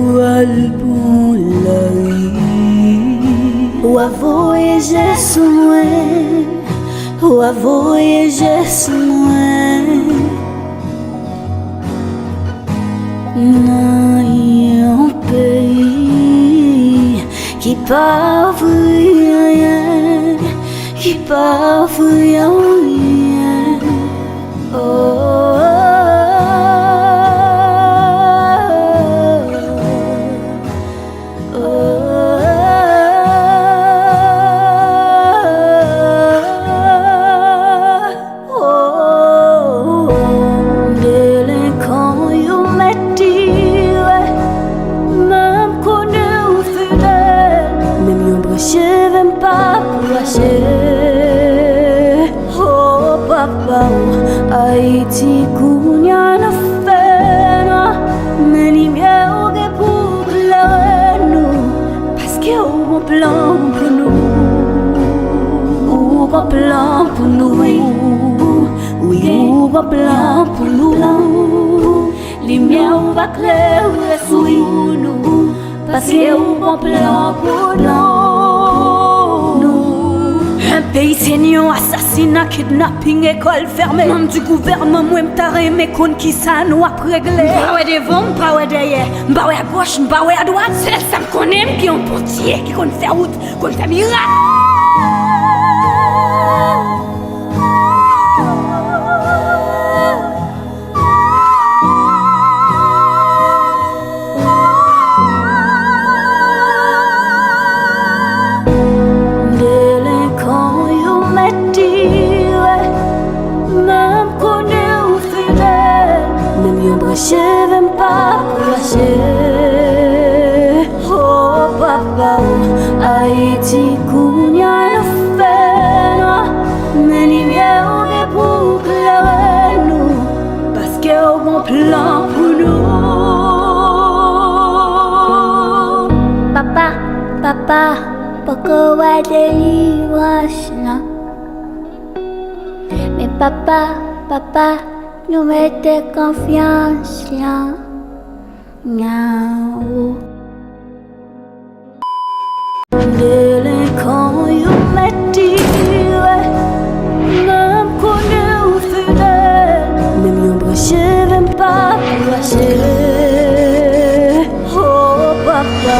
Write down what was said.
étoile pour la vie. Ou à voyager sous moi, ou à voyager sous moi. Dans un pays qui pas rien, qui pas rien. Oh. Oh papa, Haïti nan fe nwa, mais lumière pour nous, parce que on plan pour nous, on plan pour nous, oui, on plan pour nous, lumière va clairer sur nous, parce que on plan pour nous. Un pays saignant, assassinat, kidnapping, école fermée. Membre du gouvernement, moi m'taré, mais qu'on qui ça nous a réglé. M'baoué devant, m'baoué derrière, m'baoué à gauche, m'baoué à droite. C'est ça m'connait, qui ont portier, qui compte faire route, qu'on fait miracle. Je vais pas lâcher. Oh papa, Haïti nan fe nwa, mais lumière pour clairer nous, parce que au bon plan pour nous. Papa, pourquoi délivrance là? Mais papa, nous mettez confiance là. Miaou. Délinquant, you m'attire. Même connaît ou fidèle. Même yon branché, même pas branché. Oh papa.